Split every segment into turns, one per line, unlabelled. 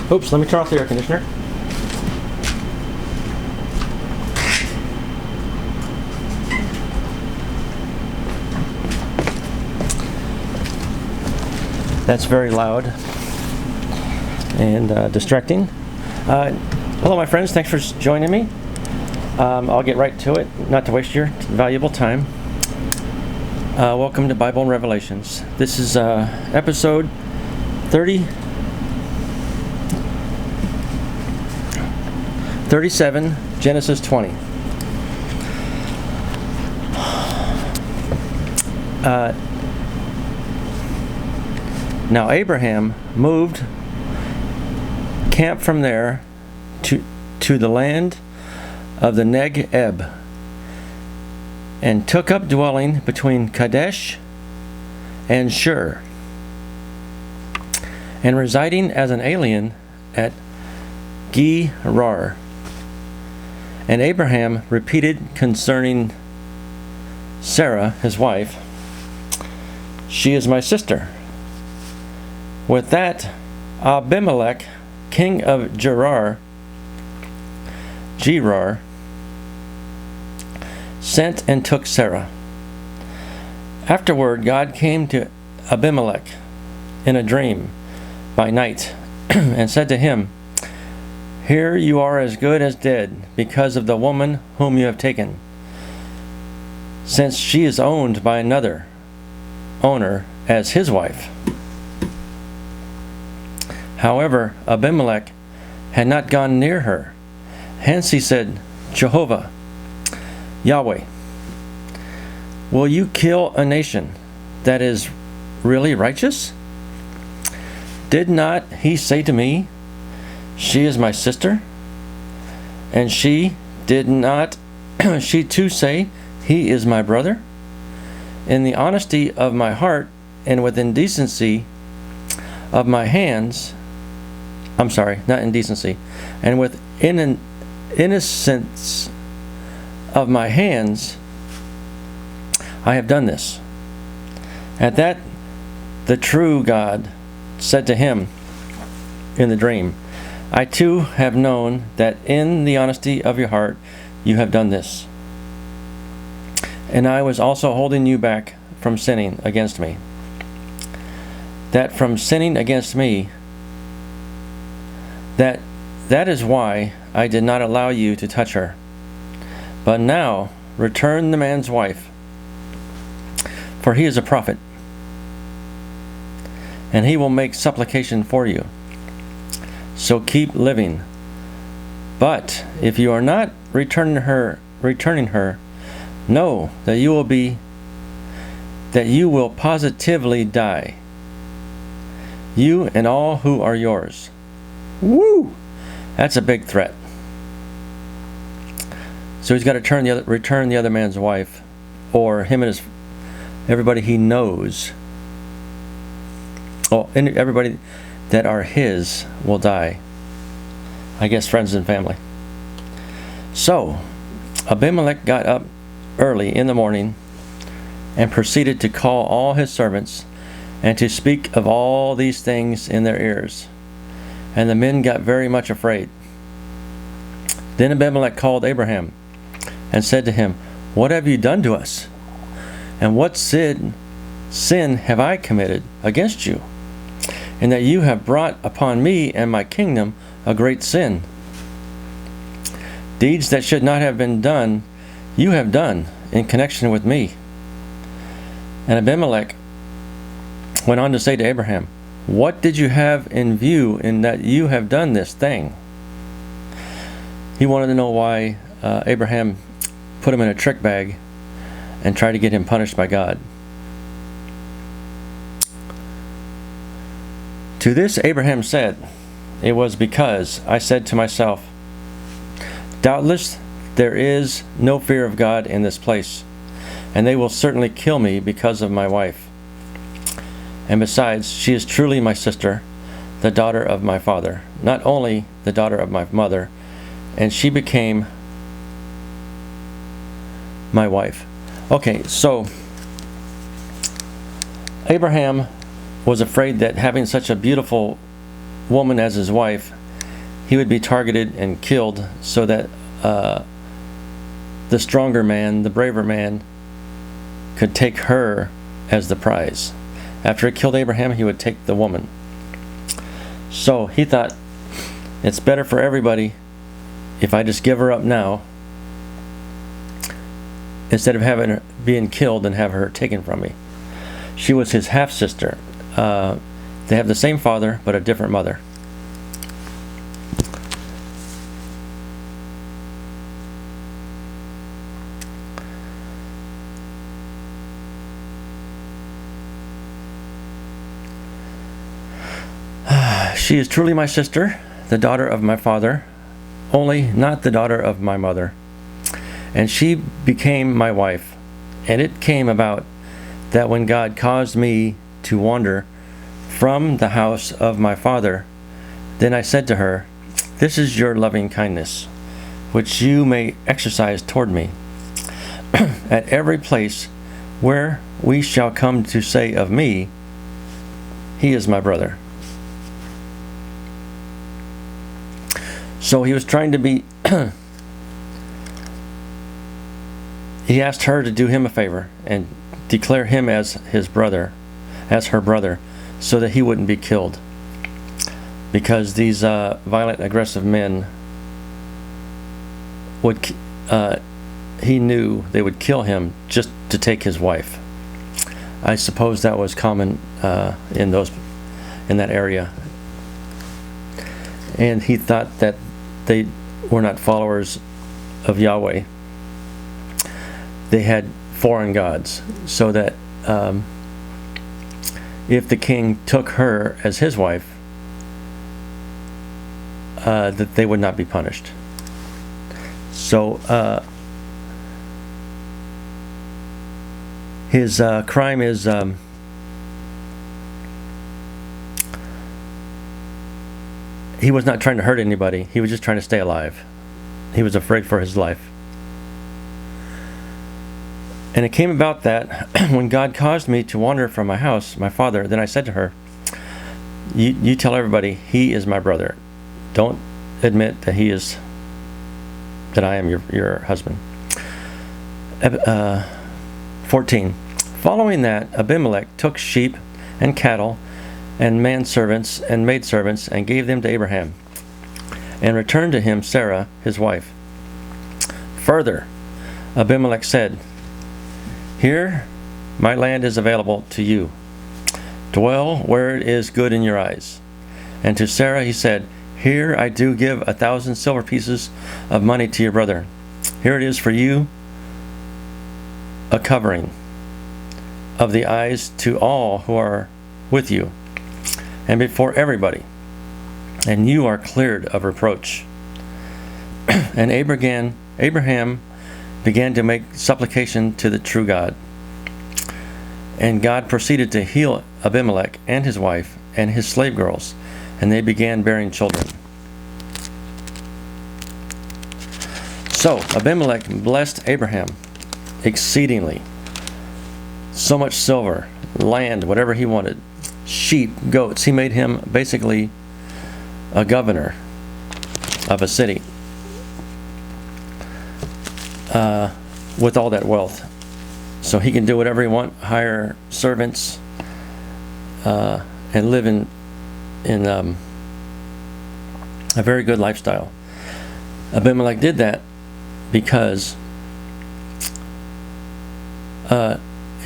Oops, let me turn off the air conditioner. That's very loud and distracting. Hello, my friends. Thanks for joining me. I'll get right to it, not to waste your valuable time. Welcome to Bible and Revelations. This is episode 37, Genesis 20. Now Abraham moved camp from there to the land of the Negev, and took up dwelling between Kadesh and Shur, and residing as an alien at Gerar. And Abraham repeated concerning Sarah, his wife, "She is my sister." With that, Abimelek, king of Gerar, sent and took Sarah. Afterward, God came to Abimelek in a dream by night and said to him, "Here you are as good as dead because of the woman whom you have taken, since she is owned by another owner as his wife." However, Abimelek had not gone near her. Hence he said, "Jehovah, Yahweh, will you kill a nation that is really righteous? Did not he say to me, 'She is my sister'? And she did not she too say, 'He is my brother'? In the honesty of my heart and with indecency of my hands, not indecency, and with innocence of my hands, I have done this." At that, the true God said to him in the dream, "I too have known that in the honesty of your heart you have done this. And I was also holding you back from sinning against me. That from sinning against me, that is why I did not allow you to touch her. But now return the man's wife, for he is a prophet, and he will make supplication for you. So keep living. But if you are not returning her, know that you will positively die, you and all who are yours." Woo! That's a big threat. So he's got to return the other man's wife, or him and everybody he knows. Oh, and everybody that are his will die. I guess friends and family. So Abimelek got up early in the morning and proceeded to call all his servants and to speak of all these things in their ears. And the men got very much afraid. Then Abimelek called Abraham and said to him, "What have you done to us? And what sin have I committed against you, in that you have brought upon me and my kingdom a great sin? Deeds that should not have been done, you have done in connection with me." And Abimelek went on to say to Abraham, "What did you have in view in that you have done this thing?" He wanted to know why Abraham put him in a trick bag and tried to get him punished by God. To this Abraham said, "It was because I said to myself, doubtless there is no fear of God in this place, and they will certainly kill me because of my wife. And besides, she is truly my sister, the daughter of my father, not only the daughter of my mother, and she became my wife." Okay, so Abraham was afraid that having such a beautiful woman as his wife he would be targeted and killed so that the stronger man, the braver man, could take her as the prize. After he killed Abraham, he would take the woman. So he thought, it's better for everybody if I just give her up now, instead of having her being killed and have her taken from me. She was his half-sister. They have the same father, but a different mother. She is truly my sister, the daughter of my father, only not the daughter of my mother. And she became my wife. And it came about that when God caused me to wander from the house of my father, then I said to her, this is your loving kindness, which you may exercise toward me. At every place where we shall come to say of me, he is my brother. So he was trying to be, he asked her to do him a favor and declare him as his brother, as her brother, so that he wouldn't be killed. Because these violent, aggressive men would, he knew they would kill him just to take his wife. I suppose that was common in that area. And he thought that they were not followers of Yahweh. They had foreign gods, so that if the king took her as his wife, that they would not be punished. So his crime is he was not trying to hurt anybody. He was just trying to stay alive. He was afraid for his life. And it came about that when God caused me to wander from my house, my father, then I said to her, you tell everybody he is my brother. Don't admit that I am your husband. 14. Following that, Abimelek took sheep and cattle and manservants and maidservants and gave them to Abraham, and returned to him Sarah, his wife. Further, Abimelek said, here my land is available to you. Dwell where it is good in your eyes. And to Sarah he said, here I do give 1,000 silver pieces of money to your brother. Here it is for you, a covering of the eyes to all who are with you, and before everybody, and you are cleared of reproach. And Abraham began to make supplication to the true God. And God proceeded to heal Abimelek and his wife and his slave girls, and they began bearing children. So Abimelek blessed Abraham exceedingly. So much silver, land, whatever he wanted, sheep, goats. He made him basically a governor of a city with all that wealth. So he can do whatever he wants, hire servants, and live in a very good lifestyle. Abimelek did that because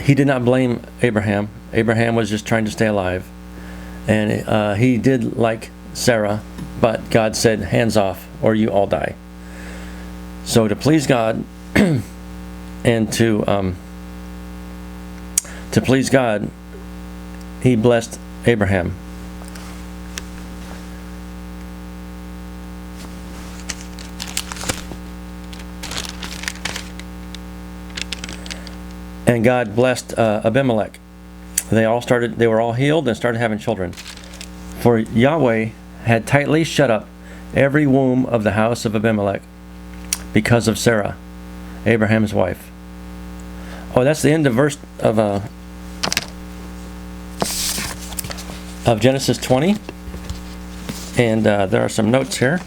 he did not blame Abraham. Abraham was just trying to stay alive. And he did like Sarah, but God said, hands off or you all die. So to please God and to please God, he blessed Abraham. And God blessed Abimelek. They were all healed and started having children. For Yahweh had tightly shut up every womb of the house of Abimelek because of Sarah, Abraham's wife. Oh, that's the end of verse of Genesis 20. And there are some notes here.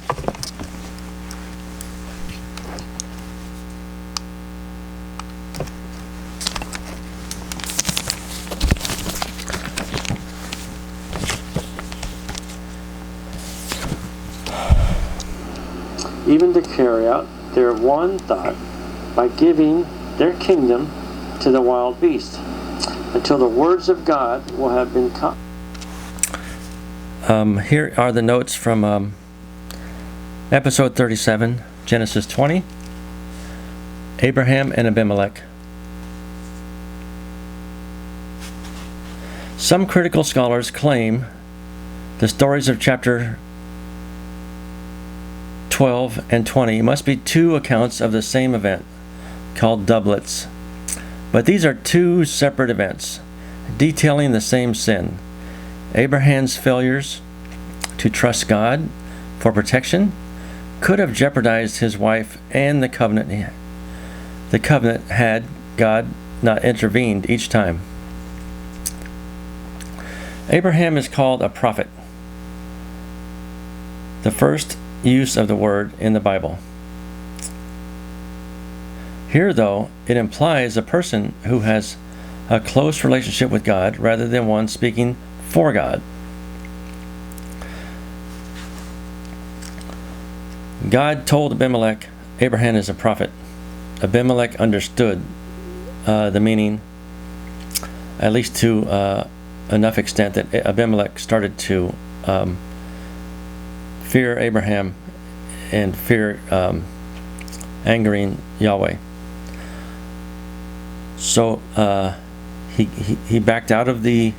Even to carry out their one thought by giving their kingdom to the wild beast, until the words of God will have been cut.
Here are the notes from episode 37, Genesis 20, Abraham and Abimelek. Some critical scholars claim the stories of chapter 12 and 20 must be two accounts of the same event, called doublets. But these are two separate events, detailing the same sin. Abraham's failures to trust God for protection could have jeopardized his wife and the covenant. The covenant had God not intervened each time. Abraham is called a prophet, the first use of the word in the Bible. Here, though, it implies a person who has a close relationship with God rather than one speaking for God. God told Abimelek, Abraham is a prophet. Abimelek understood the meaning, at least to enough extent that Abimelek started to fear Abraham and fear angering Yahweh. So he backed out of the